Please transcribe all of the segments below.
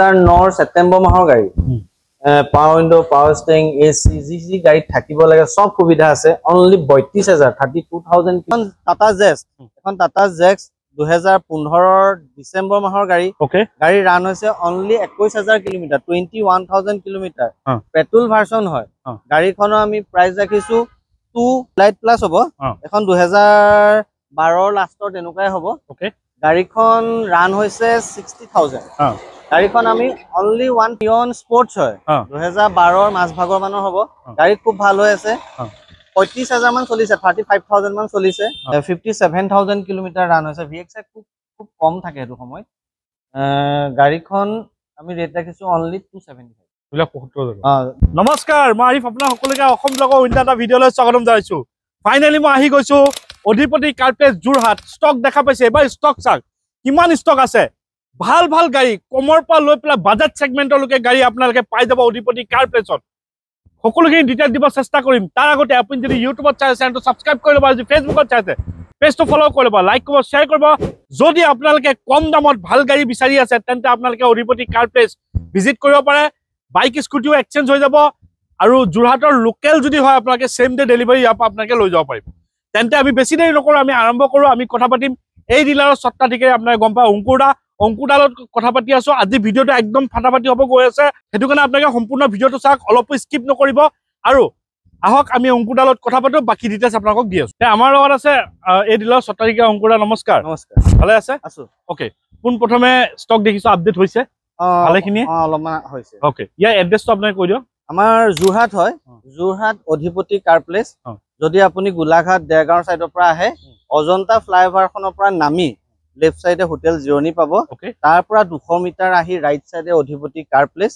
2009 September মাহৰ গাড়ী power window power steering AC জিজি গাড়ী থাকিব লাগে সব সুবিধা আছে অনলি 32000 32000 এখন টাটা জেক্স 2015 ডিসেম্বৰ মাহৰ গাড়ী গাড়ী ৰান হৈছে অনলি 21000 কিলোমিটাৰ 21000 কিলোমিটাৰ পেট্ৰল ভাৰ্সন হয় গাড়ীখনৰ আমি প্ৰাইস ৰাখিছো 2 লাইট প্লাস হ'ব এখন 2012 লাষ্টৰ তেনেকুৱাই হ'ব গাড়ীখন ৰান হৈছে 60000 গাড়ীখন আমি অনলি 1 পিয়ন স্পোৰ্টস হয় 2012 মাস ভাগৰ মানৰ হ'ব গাড়ী খুব ভাল হৈ আছে 35000 মান চলিছে 35000 মান চলিছে 57000 কিলোমিটাৰ ৰান হৈছে ভিএক্সআই খুব কম থাকে এটো সময় গাড়ীখন আমি ৰেট ৰাখিছো অনলি 275 নমস্কাৰ মই আৰিফ আপোনাৰ সকলোকে অসম ব্লগৰ অন্য এটা ভিডিঅলৈ স্বাগতম জনাইছো ফাইনালি মই আহি গৈছো অধিপতি কাৰ্পেজ যোৰহাট ষ্টক দেখা পাইছে এবাৰ ষ্টক চাক কিমান ষ্টক আছে ভাল ভাল গাড়ী কমৰ পৰা লৈ পেলা বাজেট সেগমেন্টৰ লৈকে গাড়ী আপোনালোকে পাই যাব অধিপতি কাৰ্পেজত সকলোখিনি ডিটেইল দিব চেষ্টা কৰিম তাৰ আগতে আপুনি যদি ইউটিউবত চাই চেনেলটো সাবস্ক্ৰাইব কৰি ল'ব যদি ফেসবুকত চাইছে পেজটো ফলো কৰি ল'ব লাইক কৰিব শেয়াৰ কৰিব যদি আপোনালোকে কম দামত ভাল গাড়ী বিচাৰি আছে তেন্তে আপোনালোকে অধিপতি কাৰ্পেজ ভিজিট কৰিব পাৰে বাইক স্কুটিও এক্সচেঞ্জ হৈ যাব আৰু যোৰহাটৰ লোকেল যদি হয় আপোনালোকে সেম ডে ডেলিভাৰী ইয়াৰ পৰা আপোনালোকে লৈ যাব পাৰিব তেন্তে আমি বেছি দেৰি নকৰো আমি আৰম্ভ কৰো আমি কথা পাতিম এই ডিলাৰৰ সত্তাধিকাৰী আপোনালোকে গম পায় অংকুৰদালত কথা পাতি আছো আজি ভিডিওটো একদম ফাটাফাটি হ'ব গৈ আছে হেতু কাৰণে আপোনালোকে সম্পূৰ্ণ ভিডিওটো চাওক অলপ স্কিপ নকৰিব আৰু আহক আমি অংকুৰদালত কথা পাতো বাকি ডিটেইলছ আপোনালোকক দি আছো আমাৰ লগত আছে এই ডিলাৰৰ সত্তাধিকাৰী অংকুৰদা নমস্কাৰ ভালে আছে আছো ওকে কোন প্ৰথমে ষ্টক দেখিছো আপডেট হৈছে ভালেখিনি অলপমান হৈছে ওকে ইয়াৰ এড্ৰেছটো আপোনাক কৈ দিও আমাৰ যোৰহাট হয় যোৰহাট অধিপতি কাৰ্পেজ যদি আপুনি গোলাঘাট দেৰগাঁও সাইডৰ পৰা আহে অজন্তা ফ্লাইওভাৰখনৰ পৰা নামি লেফট সাইডে হোটেল জিৰণি পাব তাৰ পৰা 200 মিটাৰ আহি ৰাইট সাইডে অধিপতি কাৰ্পেজ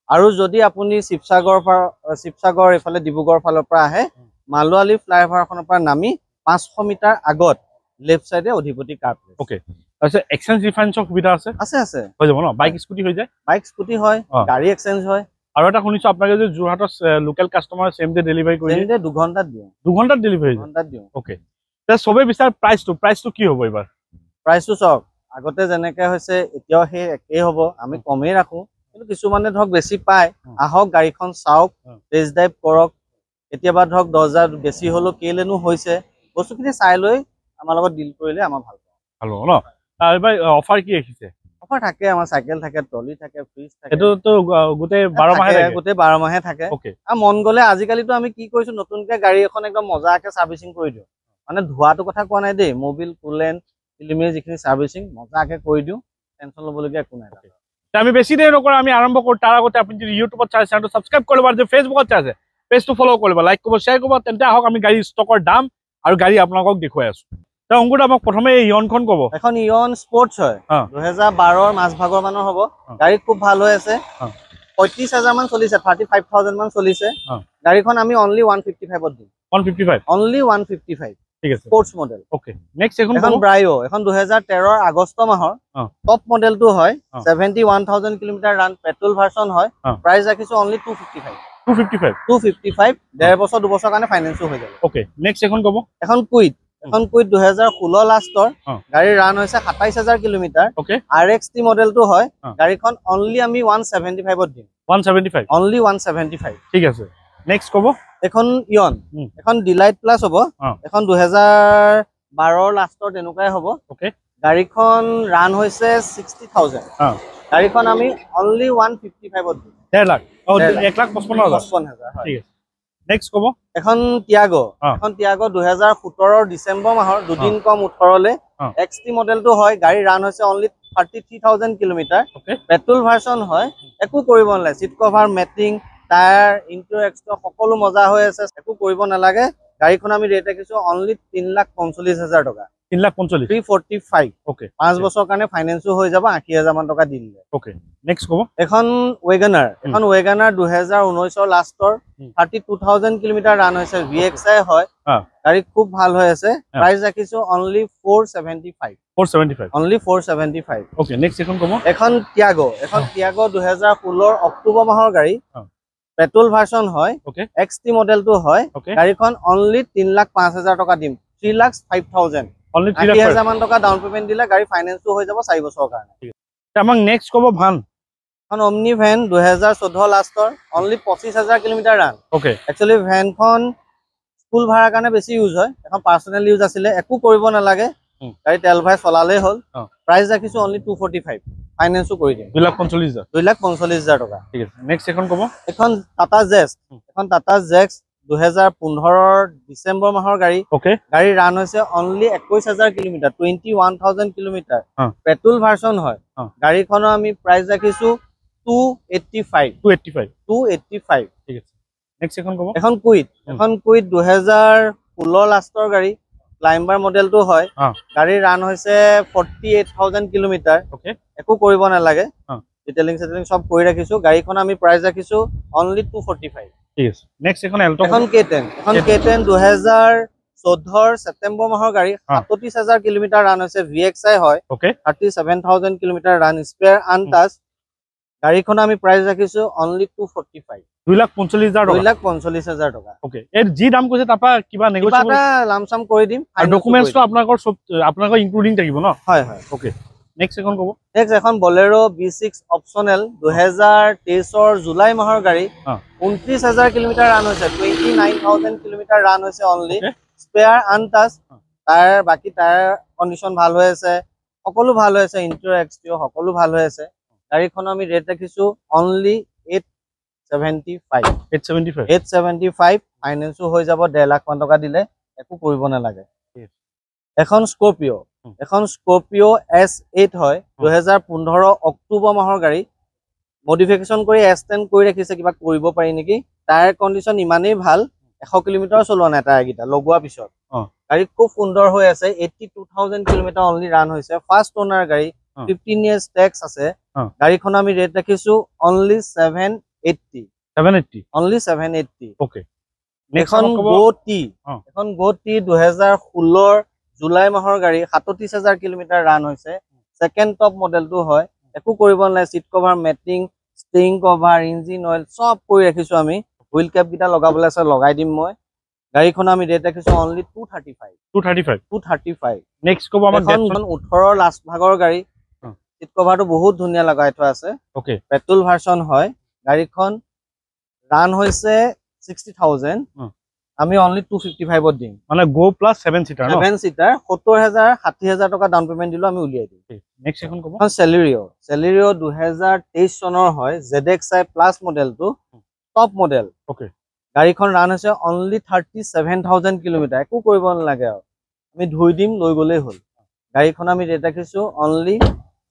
আৰু যদি আপুনি শিৱসাগৰ এফালে ডিব্ৰুগড় ফালৰ পৰা আহে মালুৱালি ফ্লাইওভাৰখনৰ পৰা নামি 500 মিটাৰ আগত লেফট সাইডে অধিপতি কাৰ্পেজ ওকে আছে এক্সচেঞ্জ ৰিফাইন্সৰ সুবিধা আছে আছে হৈ যাব ন বাইক স্কুটি হৈ যায় বাইক স্কুটি হয় গাড়ী এক্সচেঞ্জ হয় আৰু এটা শুনিছো আপোনালোকে যে যোৰহাটৰ local customer same day delivery কৰি সেম ডে 2 ঘণ্টাত দিও 2 ঘণ্টাত ডেলিভাৰী 2 ঘণ্টাত দিও ওকে তে সবে বিচাৰ প্ৰাইসটো কি হ'ব এবাৰ প্ৰাইসটো চক আগতে যেনেকৈ হৈছে এতিয়াও হে একেই হ'ব আমি কমেই ৰাখো কিন্তু কিছুমানে ধৰক বেছি পায় আহক গাড়ীখন চাওক টেষ্ট ড্ৰাইভ কৰক এতিয়াবা ধৰক 10000 বেছি হলো কেলেনো হৈছে বস্তুখিনি চাই লৈ আমাৰ লগত ডিল কৰিলে আমাৰ ভাল ন তাৰ এবাৰ অফাৰ কি ৰাখিছে অফাৰ থাকে আমাৰ সাইকেল থাকে ট্ৰলি থাকে ফ্ৰিজ থাকে এটো তো গোটে 12 মাহে থাকে গোটে 12 মাহে থাকে ওকে আ মন গলে আজিকালিতো আমি কি কৰিছো নতুনকে গাড়ী এখন একদম মজাকে সাৰ্ভিসিং কৰি দিও মানে ধোৱাটো কথা কোৱা নাই দেই মোবিল কুলেন ফিল্মে যিখিনি সাৰ্ভিসিং মজাকে কৰি দিও টেনচন লবলগীয়া একো নাই আমি বেছি দেৰি নকৰা আমি আৰম্ভ কৰো তাৰ আগতে আপুনি যদি ইউটিউবত চাই চেনেলটো সাবস্ক্ৰাইব কৰি ল'ব আৰু ফেসবুকত চাইছে পেজটো ফলো কৰি ল'ব লাইক কৰিব শেয়াৰ কৰিব তেন্তে আহক আমি গাড়ী ষ্টকৰ দাম আৰু গাড়ী আপোনালোকক দেখুৱাই আছো তে অংকুৰদা আমাক প্ৰথমে এই ইয়নখন ক'ব এখন ইয়ন স্পোৰ্টস হয় 2012 মাস ভাগৰ মানৰ হ'ব গাড়ী খুব ভাল হৈ আছে 35000 মান চলিছে 35000 মান চলিছে গাড়ীখন আমি অনলি 155 ত দিম 155 অনলি 155 ঠিক আছে স্পোর্টস মডেল ওকে নেক্সট এখন ব্ৰাইও এখন 2013 ৰ আগষ্ট মাহৰ টপ মডেলটো হয় 71000 কিলোমিটাৰ ৰান পেট্ৰল ভাৰ্সন হয় প্ৰাইস ৰাখিছো অনলি 255 ডেৰ বছৰ 2 বছৰ কাৰণে ফাইনান্সও হৈ যাব ওকে নেক্সট এখন ক'ব এখন কুইট 2016 লাষ্টৰ গাড়ী ৰান হৈছে 27000 কিলোমিটাৰ RXT মডেলটো হয় গাড়ীখন অনলি আমি 175 ত দিম 175 অনলি 175 ঠিক আছে নেক্সট ক'ব এখন ইয়ন এখন ডিলাইট প্লাস হ'ব এখন 2012 লাষ্টৰ তেনেকুৱাই হ'ব ওকে গাড়ীখন ৰান হৈছে 60000 গাড়ীখন আমি অনলি 155 ত দিম 1.5 লাখ 1,55,000 ঠিক আছে নেক্সট ক'ব এখন টিয়াগো 2017 ডিসেম্বৰ মাহৰ দুদিন কম 18 লে XT মডেলটো হয় গাড়ী ৰান হৈছে অনলি 33000 কিলোমিটাৰ পেট্ৰল ভাৰ্সন হয় একো কৰিব নালাগে সিট কভাৰ মেটিং টায়াৰ ইন্টেৰিয়ৰ এক্সট্ৰা সকলো মজা হৈ আছে একো কৰিব নালাগে গাড়ীখন আমি ৰেট ৰাখিছো অনলি 3,45,000 টকা 345 ওকে 5 বছৰ কাৰণে ফাইনান্সও হৈ যাব 80000 মান টকা দিলে ওকে নেক্সট ক'ব এখন ৱেগনাৰ 2019 ৰ লাষ্টৰ 32000 কিলোমিটাৰ ৰান হৈছে VXI হয় গাড়ী খুব ভাল হৈ আছে প্ৰাইস ৰাখিছো অনলি 475 অনলি 475 ওকে নেক্সট এখন ক'ব এখন টিয়াগো 2016 অক্টোবৰ মাহৰ গাড়ী পেট্ৰল ভাৰ্সন হয় XT মডেলটো হয় গাড়ীখন অনলি 3,05,000 টকা দিম 3,05,000 অনলি 3,000 মান টকা ডাউন পেমেন্ট দিলে গাড়ী ফাইনান্সও হৈ যাব 4 বছৰৰ কাৰণে আমাক নেক্সট ক'ব ভান এখন অমনি ভেন 2014 লাষ্টৰ only 25000 kilometre run okay actually ভেনখন স্কুল ভাড়াৰ কাৰণে বেছি ইউজ হয় এখন পাৰ্সোনেল ইউজ আছিলে একো কৰিব নালাগে গাড়ী তেল ভৰাই চলালেই হ'ল প্ৰাইস ৰাখিছো অনলি 245 ফাইনান্সও কৰি দিম 2,45,000 টকা ঠিক আছে নেক্সট এখন কব এখন টাটা জেক্স 2015 ডিসেম্বৰ মাহৰ গাড়ী ওকে গাড়ী ৰান হৈছে অনলি 21000 কিলোমিটাৰ 21000 কিলোমিটাৰ পেট্ৰল ভাৰ্সন হয় গাড়ীখনৰ আমি প্ৰাইস ৰাখিছো 285 ঠিক আছে নেক্সট এখন কব এখন কুইট 2016 লাষ্টৰ গাড়ী ক্লাইম্বাৰ মডেলটো হয় গাড়ী ৰান হৈছে 48000 কিলোমিটাৰ ওকে একো কৰিব নালাগে ডিটেইলিং সেটেলিং সব কৰি ৰাখিছো গাড়ীখন আমি প্ৰাইস ৰাখিছো অনলি 245 ঠিক আছে নেক্সট এখন এল্টো এখন K10 2014 সেপ্টেম্বৰ মাহৰ গাড়ী 37000 কিলোমিটাৰ ৰান হৈছে VXI হয় okay 37000 kilometre run spare untouch গাড়ীখন আমি প্ৰাইস ৰাখিছো অনলি 245 2,45,000 টকা ওকে এৰ জি দাম কৈছে তাপা কিবা নেগোশিয়েবল লামসাম কৰি দিম আৰ ডকুমেন্টস তো আপোনাকৰ সব আপোনাকৰ ইনক্লুডিং থাকিব ন হয় ওকে নেক্সট এখন কব নেক্সট এখন বলেৰো B6 অপশনাল 2023 ৰ জুলাই মাহৰ গাড়ী 29000 কিলোমিটাৰ ৰান হৈছে 29000 কিলোমিটাৰ ৰান হৈছে অনলি স্পেয়াৰ আনটাচ তাৰ বাকি তাৰ কন্ডিশন ভাল হৈ আছে সকলো ভাল হৈ আছে ইন্টেৰিয়ৰ এক্সটেৰিয়ৰ সকলো ভাল হৈ আছে গাড়ীখন আমি ৰেট ৰাখিছো অনলি 875 ফাইনান্সও হৈ যাব 1.5 লাখ টকা দিলে একো কৰিব নালাগে এখন স্কৰপিও S8 হয় 2015 অক্টোবৰ মাহৰ গাড়ী মডিফিকেশন কৰি S10 কৰি ৰাখিছে কিবা কৰিব পাৰি নেকি টায়াৰ কন্ডিশন ইমানেই ভাল 100 কিলোমিটাৰ চলোৱা নাই টায়াৰ গিটা লগোৱা পিছত গাড়ী খুব সুন্দৰ হৈ আছে 82000 কিলোমিটাৰ অনলি ৰান হৈছে ফাৰ্স্ট ওনাৰ গাড়ী 15 ইয়াৰ্স ট্যাক্স আছে গাড়ীখন আমি ৰেট ৰাখিছো অনলি 780 অনলি 780 ওকে এখন গোটি 2016 জুলাই মাহৰ গাড়ী 37000 কিলোমিটাৰ ৰান হৈছে সেকেন্ড টপ মডেলটো হয় একো কৰিব নাই সিট কভাৰ মেটিং স্টিং কভাৰ ইঞ্জিন অইল সব কৰি ৰাখিছো আমি হুইল ক্যাপ গিটা লগাবলৈ আছে লগাই দিম মই গাড়ীখন আমি ৰেট ৰাখিছো অনলি 235 নেক্সট কব আমাৰ 18 লাষ্ট ভাগৰ গাড়ী সিট কভাৰটো বহুত ধুনীয়া লগাই থোৱা আছে ওকে পেট্ৰল ভাৰ্সন হয় গাড়ীখন রান হৈছে 60000 আমি অনলি 255 ত দিম মানে গো প্লাস 7 সিটাৰ ন 7 সিটাৰ 70000 60000 টকা ডাউন পেমেন্ট দিলো আমি উলিয়াই দিম নেক্সট এখন কব সেলেৰিও 2023 চনৰ হয় ZXi প্লাস মডেলটো টপ মডেল ওকে গাড়ীখন ৰান হৈছে অনলি 37000 কিলোমিটাৰ একো কৰিব নালাগে আমি ধুই দিম লৈ গলেই হ'ল গাড়ীখন আমি ৰেট ৰাখিছো অনলি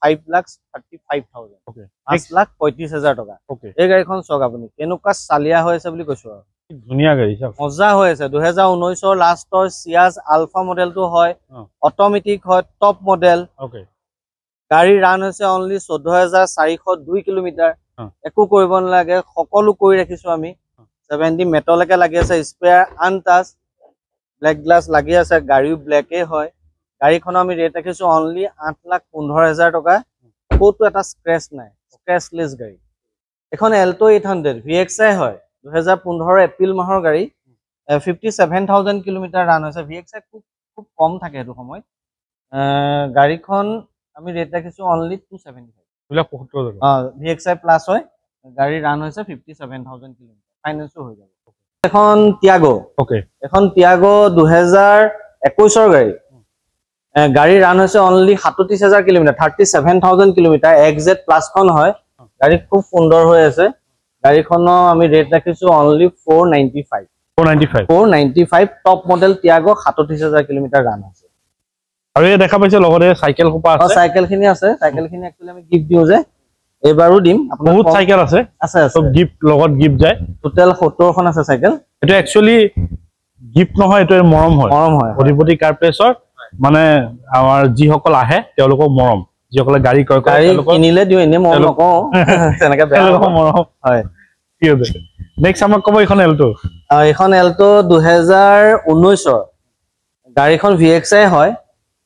5,35,000 ওকে 5,35,000 টকা ওকে এই গাড়ীখন চক আপুনি কেনেকুৱা চালিয়া হৈ আছে বুলি কৈছো ধুনীয়া গাড়ী সব মজা হৈ আছে 2019 ৰ লাষ্টৰ সিয়াজ আলফা মডেলটো হয় অটোমেটিক হয় টপ মডেল ওকে গাড়ী ৰান হৈছে অনলি 14402 কিলোমিটাৰ একো কৰিব নালাগে সকলো কৰি ৰাখিছো আমি 70 মেটলকে লাগি আছে স্পেয়াৰ আনটাচ ব্লেক গ্লাস লাগি আছে গাড়ীও ব্লেকে হয় গাড়ীখন আমি ৰেট ৰাখিছো অনলি 8,15,000 টকা কোটো এটা স্ক্ৰেচ নাই স্ক্ৰেচলেস গাড়ী এখন এল্টো 800 VXI হয় 2015 এপ্ৰিল মাহৰ গাড়ী 57000 কিলোমিটাৰ ৰান হৈছে VXI খুব কম থাকে এটো সময় গাড়ীখন আমি ৰেট ৰাখিছো অনলি 275 VXI প্লাস হয় গাড়ী ৰান হৈছে 57000 কিলোমিটাৰ ফাইনান্সও হৈ যাব এখন টিয়াগো ওকে এখন টিয়াগো 2021 ৰ গাড়ী ৰান হৈছে only 37000 kilometre 37000 kilometre XZ plus খন হয় গাড়ী খুব সুন্দৰ হৈ আছে গাড়ীখনো আমি ৰেট ৰাখিছো only 495 top model Tiago 37000 kilometre run আছে আৰু এই দেখা পাইছে লগতে সাইকেল কোপা আছে সাইকেলখিনি আছে সাইকেলখিনি একচুয়ালি আমি গিফট দিও যে এবাৰো দিম আপোনাৰ বহুত সাইকেল আছে সব গিফট লগত গিফট যায় টোটাল 70 খন আছে সাইকেল এটা একচুয়ালি গিফট নহয় এটো মৰম হয় অধিপতি কাৰ্পেছৰ মানে আমাৰ যি সকল আহে তেওঁলোকক মৰম যি সকল গাড়ী ক্ৰয় কৰে তেওঁলোকক কিনিলে দিও এনে মৰম নকও তেনেকা বেয়া মৰম হয় কি হবে নেক্সট আমাক কব এখন এল্টো 2019 ৰ গাড়ীখন VXI হয়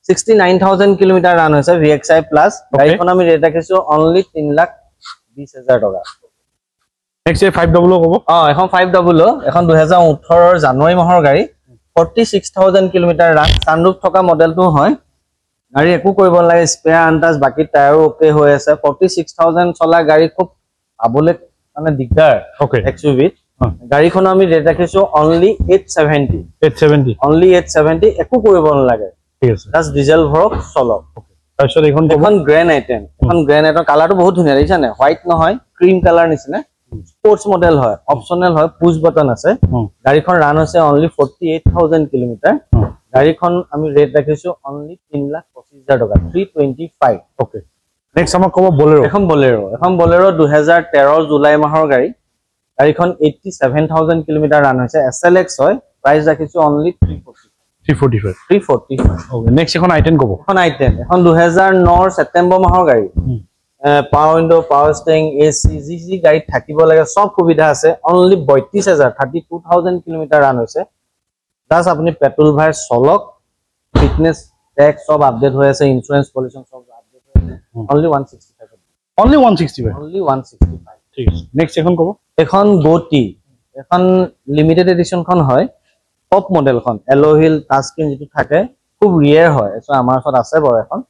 69000 কিলোমিটাৰ ৰান হৈছে VXI প্লাস গাড়ীখন আমি ৰেট ৰাখিছো অনলি 3,20,000 টকা নেক্সট 500 কব এখন 500 এখন 2018 ৰ জানুৱাৰী মাহৰ গাড়ী 46000 কিলোমিটাৰ ৰান সানৰুফ থকা মডেলটো হয় গাড়ী একো কৰিব নালাগে স্পেয়াৰ আনটাচ বাকি টায়াৰো ওকে হৈ আছে 46000 চলা গাড়ী খুব পাবলে মানে দিগদাৰ ওকে XUV গাড়ীখন আমি ৰেট ৰাখিছো অনলি 870 অনলি 870 একো কৰিব নালাগে ঠিক আছে জাস্ট ডিজেল ভৰক চলক তাৰপিছত এখন গ্ৰেন আইটেম কালাৰটো বহুত ধুনীয়া দেখিছা নে হোৱাইট নহয় ক্ৰীম কালাৰ নিচিনা স্পোৰ্টস মডেল হয় অপচনেল হয় পুশ বাটন আছে গাড়ীখন ৰান হৈছে অনলি 48000 কিলোমিটাৰ গাড়ীখন আমি ৰেট ৰাখিছো অনলি 3,25,000 টকা 325 ওকে নেক্সট আমাক ক'ব বলেৰো এখন বলেৰো 2013 জুলাই মাহৰ গাড়ী গাড়ীখন 87000 কিলোমিটাৰ ৰান হৈছে SLX হয় প্ৰাইস ৰাখিছো অনলি 345 ওকে নেক্সট এখন আইটেন ক'ব এখন 2009 ছেপ্টেম্বৰ মাহৰ গাড়ী power window power steering AC যি গাড়ীত থাকিব লাগে সব সুবিধা আছে অনলি 32000 কিলোমিটাৰ ৰান হৈছে জাস্ট আপুনি পেট্ৰল ভাই চলক ফিটনেস ট্যাক্স সব আপডেট হৈ আছে ইন্স্যুরেন্স পলিউশন সব আপডেট হৈ আছে অনলি 165 ঠিক আছে নেক্সট এখন ক'ব এখন গোটি এখন লিমিটেড এডিশনখন হয় টপ মডেলখন এলোহিল টাচ স্ক্রিন যেটো থাকে খুব ৰিয়েৰ হয় সো আমাৰ ওচৰত আছে বড় এখন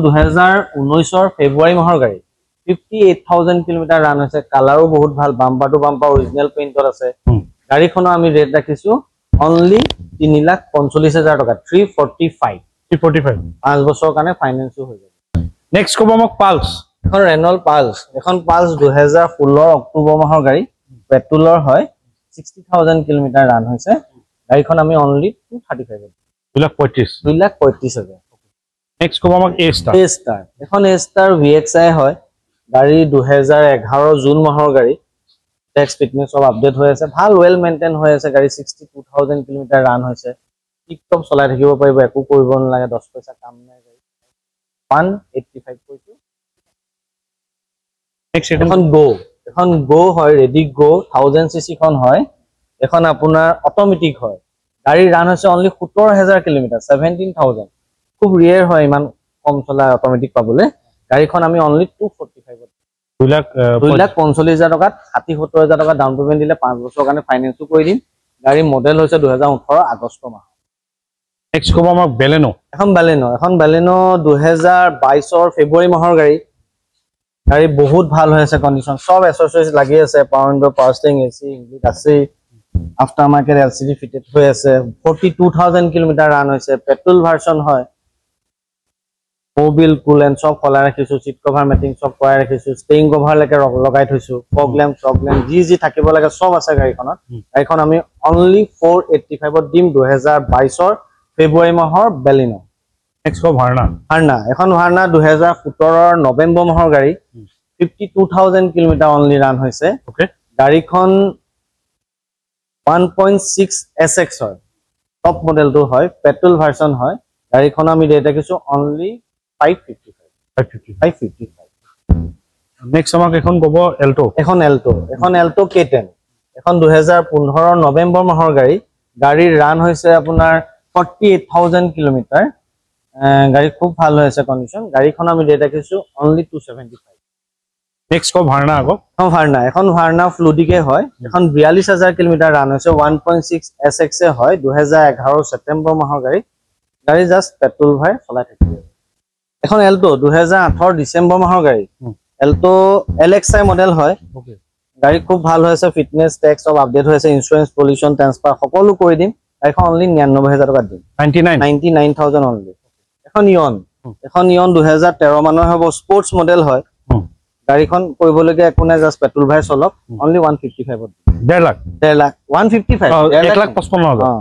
2019 ফেব্ৰুৱাৰী মাহৰ গাড়ী 58000 কিলোমিটাৰ ৰান হৈছে কালাৰো বহুত ভাল বাম্পাৰ টু বাম্পাৰ অৰিজিনাল পেইন্টত আছে গাড়ীখনৰ আমি ৰেট ৰাখিছো অনলি 3,45,000 টকা 345 5 বছৰৰ কাৰণে ফাইনান্সও হৈ যাব নেক্সট ক'ব আমাক পালছ এখন ৰেনল্ট পালছ 2016 অক্টোবৰ মাহৰ গাড়ী পেট্ৰলৰ হয় 60000 কিলোমিটাৰ ৰান হৈছে গাড়ীখন আমি অনলি 235,000 নেক্সট ক'ব আমাক A ষ্টাৰ এখন A ষ্টাৰ VXI হয় গাড়ী 2011 জুন মাহৰ গাড়ী ট্যাক্স ফিটনেস সব আপডেট হৈ আছে ভাল ওয়েল মেইনটেইন হৈ আছে গাড়ী 62000 কিলোমিটাৰ ৰান হৈছে টিকটক চলাই থাকিব পাৰিব একো কৰিব নালাগে 10 পইচা কাম নাই গাড়ী 185 কৈছো নেক্সট এখন গো হয় ৰেডি গো 1000 cc খন হয় এখন আপোনাৰ অটোমেটিক হয় গাড়ী ৰান হৈছে অনলি 17000 কিলোমিটাৰ 17000 খুব ৰিয়েৰ হয় ইমান কম চলা অটোমেটিক পাবলে গাড়ীখন আমি অনলি 245 2,45,000 টকাত 60,000 টকা ডাউন পেমেন্ট দিলে 5 বছৰৰ কাৰণে ফাইনান্সও কৰি দিম গাড়ী মডেল হৈছে 2018 আগষ্ট মাহ নেক্সট ক'ব আমাক বেলেনো এখন বেলেনো 2022 ফেব্ৰুৱাৰী মাহৰ গাড়ী বহুত ভাল হৈ আছে কন্ডিশন সব এসেসৰিজ লাগি আছে power window power steering AC English আছে আফটাৰ মাৰ্কেট LCD ফিটেড হৈ আছে 42000 কিলোমিটাৰ ৰান হৈছে পেট্ৰল ভাৰ্সন হয় মোবিল কুলেন্ট সব খলাই ৰাখিছো সিট কভাৰ মেটিং সব কৰাই ৰাখিছো ষ্টেৰিং কভাৰ লৈকে লগাই থৈছো ফগ ল্যাম্প যি থাকিব লাগে সব আছে গাড়ীখন আমি অনলি 485 ত দিম 2022 ফেব্ৰুৱাৰী মাহৰ বেলিনো নেক্সট ক'ব ভাৰ্না এখন ভাৰ্না 2017 নৱেম্বৰ মাহৰ গাড়ী 52000 কিলোমিটাৰ অনলি ৰান হৈছে ওকে গাড়ীখন 1.6 SX হয় টপ মডেলটো হয় পেট্ৰল ভাৰ্সন হয় গাড়ীখন আমি ৰেট ৰাখিছো অনলি 555 নেক্সট আমাক এখন ক'ব এল্টো K10 এখন 2015 নৱেম্বৰ মাহৰ গাড়ীৰ ৰান হৈছে আপোনাৰ 48000 কিলোমিটাৰ গাড়ী খুব ভাল হৈছে কন্ডিশন গাড়ীখন আমি ৰেট ৰাখিছো অনলি 275 নেক্সট ক'ব ভাৰ্না এখন ভাৰ্না ফ্লুডিকে হয় এখন 42000 কিলোমিটাৰ ৰান হৈছে 1.6 SX হয় 2011 ছেপ্টেম্বৰ মাহৰ গাড়ী জাস্ট পেট্ৰল ভাই চলাই থাকিব এখন এল্টো 2018 ডিসেম্বৰ মাহৰ গাড়ী এল্টো LXI মডেল হয় গাড়ী খুব ভাল হৈছে ফিটনেস ট্যাক্স সব আপডেট হৈছে ইন্স্যুরেন্স পলিউশন ট্রান্সফার সকলো কৰি দিম গাড়ীখন অনলি 99000 টকা দিম 99000 অনলি এখন ইয়ন 2013 মানৰ হ'ব স্পোৰ্টস মডেল হয় গাড়ীখন কৰিবলগে একো নাই জাস্ট পেট্ৰল ভাই চলক অনলি 155 ত 1.5 লাখ 155 1,55,000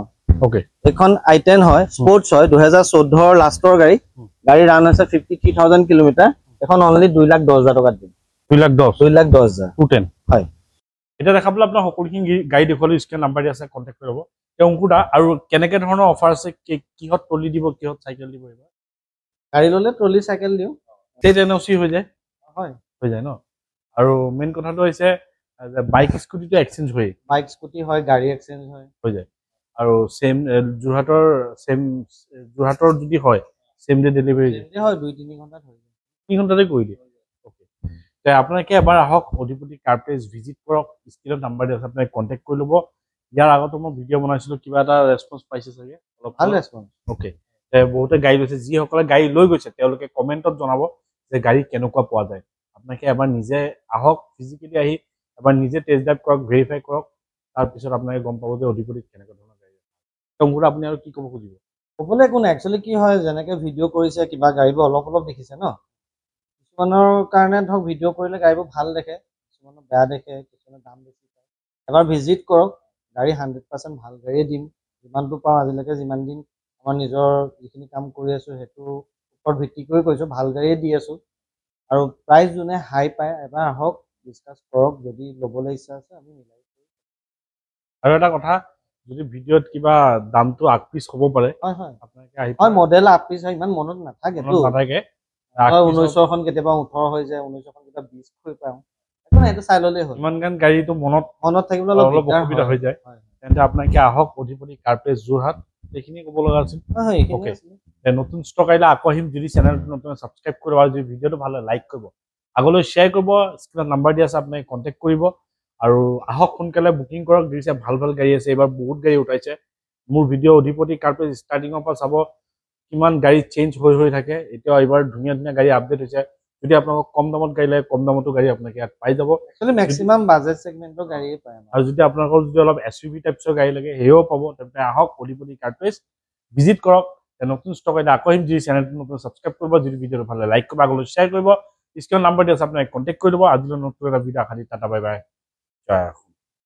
ওকে এখন i10 হয় স্পোর্টস হয় 2014 লাষ্টৰ গাড়ী ৰান হৈছে 53000 কিলোমিটাৰ এখন অনলি 2,10,000 টকা দিম 2,10,000 210 হয় এটা দেখাবলৈ আপোনাৰ সকলোখিনি গাড়ী দেখুৱালো স্ক্ৰিন নাম্বাৰ দি আছে কন্টাক্ট কৰিব অংকুদা আৰু কেনেকে ধৰণৰ অফাৰ আছে কিহত ট্ৰলি দিব কিহত সাইকেল দিব এবাৰ গাড়ী ললে ট্ৰলি সাইকেল দিও NOC হৈ যায় ন আৰু মেইন কথাটো হৈছে বাইক স্কুটিটো এক্সচেঞ্জ হয় বাইক স্কুটি হয় গাড়ী এক্সচেঞ্জ হৈ যায় আৰু সেম যোৰহাটৰ যদি হয় সেম ডে ডেলিভাৰী হয় 2-3 ঘণ্টাত হৈ যায় 3 ঘণ্টাতে কৰি দিয়ে ওকে তে আপোনালোকে এবাৰ আহক অধিপতি কাৰ্পেজ ভিজিট কৰক স্ক্ৰিনত নাম্বাৰ দি আছে আপুনি কন্টাক্ট কৰি ল'ব ইয়াৰ আগতে মই ভিডিঅ' বনাইছিলো কিবা এটা ৰেসপন্স পাইছে চাগে অলপ ভাল ৰেসপন্স ওকে তে বহুতে গাড়ী লৈছে যিসকলে গাড়ী লৈ গৈছে তেওঁলোকে কমেন্টত জনাব যে গাড়ী কেনেকুৱা পোৱা যায় আপোনালোকে এবাৰ নিজে আহক, ফিজিকেলি আহি এবাৰ নিজে টেষ্ট ড্ৰাইভ কৰক, ভেৰিফাই কৰক, তাৰপিছত আপোনালোকে গম পাব যে অধিপতিত কেনেকুৱা ধৰণৰ গাড়ী আছে। মুঠতে আপুনি আৰু কি ক'ব খুজিব? ক'বলৈ একো নাই, একচুৱেলি কি হয়, যেনেকে ভিডিঅ' কৰিছে কিবা গাড়ীবোৰ অলপ অলপ দেখিছে ন, কিছুমানৰ কাৰণে ধৰক ভিডিঅ' কৰিলে গাড়ীবোৰ ভাল দেখে, কিছুমানৰ বেয়া দেখে, কিছুমানৰ দাম বেছি পায়। এবাৰ ভিজিট কৰক, গাড়ী 100% ভাল গাড়ীয়ে দিম। যিমানটো পাওঁ আজিলৈকে, যিমান দিন আমাৰ নিজৰ যিখিনি কাম কৰি আছোঁ সেইটোৰ ওপৰত ভিত্তি কৰি কৈছোঁ, ভাল গাড়ীয়ে দি আছোঁ। আৰু প্ৰাইচ যোনে হাই পায় এবাৰ আহক, ডিছকাছ কৰক, যদি ল'বলৈ ইচ্ছা আছে আমি মিলাই কৰিম। আৰু এটা কথা, যদি ভিডিঅ'ত কিবা দামটো আগপিছ হ'ব পাৰে, হয় হয় আপোনালোকে আহি হয়, মডেল আপপিছ হয়, ইমান মনত নাথাকেতো। নাথাকে, 1900খন কেতিয়াবা 18 হৈ যায়, 1900খন কেতিয়াবা 20 হৈ পাওঁ, একো নাই, এইটো চাই ল'লেই হ'ল। ইমান গান গাড়ীটো মনত থাকিবলৈ অলপ দিগদাৰ অসুবিধা হৈ যায়, তেন্তে আপোনালোকে আহক অধিপতি কাৰ্পেজ যোৰহাট। এইখিনি ক'ব লগা আছিল। এইখিনি আছিলে। নতুন ষ্টক আহিলে আকৌ আহিম। যদি চেনেলটো নতুন ছাবস্ক্ৰাইব কৰিব আৰু যদি ভিডিঅ'টো ভাল হয় লাইক কৰিব, আগলৈ শ্বেয়াৰ কৰিব, স্ক্ৰীনত নাম্বাৰ দিয়া আছে, আপোনালোকে কণ্টেক্ট কৰিব। আৰু আহক সোনকালে বুকিং কৰক, দিছে ভাল ভাল গাড়ী আছে, এইবাৰ বহুত গাড়ী উঠাইছে। মোৰ ভিডিঅ' অধিপতি কাৰ্পেজ ষ্টাৰ্টিঙৰ পৰা চাব, কিমান গাড়ী চেঞ্জ হৈ থাকে। এতিয়াও এইবাৰ ধুনীয়া ধুনীয়া গাড়ী আপডেট হৈছে। যদি আপোনালোকক কম দামত গাড়ী লাগে, কম দামতো গাড়ী আপোনালোকে ইয়াত পাই যাব। মেক্সিমাম বাজেট ছেগমেণ্টৰ গাড়ীয়ে পায়। আৰু যদি আপোনালোকৰ যদি অলপ SUV টাইপছৰ গাড়ী লাগে, সেয়াও পাব। তেন্তে আহক অধিপতি কাৰ্পেজ ভিজিট কৰক। নতুন ষ্টক আহিলে আকৌ আহিম। যদি চেনেলটো নতুন ছাবস্ক্ৰাইব কৰিব, যদি ভিডিঅ'টো ভাল লাগে লাইক কৰিব, আগলৈ শ্বেয়াৰ কৰিব, স্ক্ৰীনত নাম্বাৰ দিয়া আছে, আপোনালোকে কণ্টেক্ট কৰি ল'ব। আজিলৈ নতুন এটা ভিডিঅ' আশা দি টাটা বাই বাই, জয়।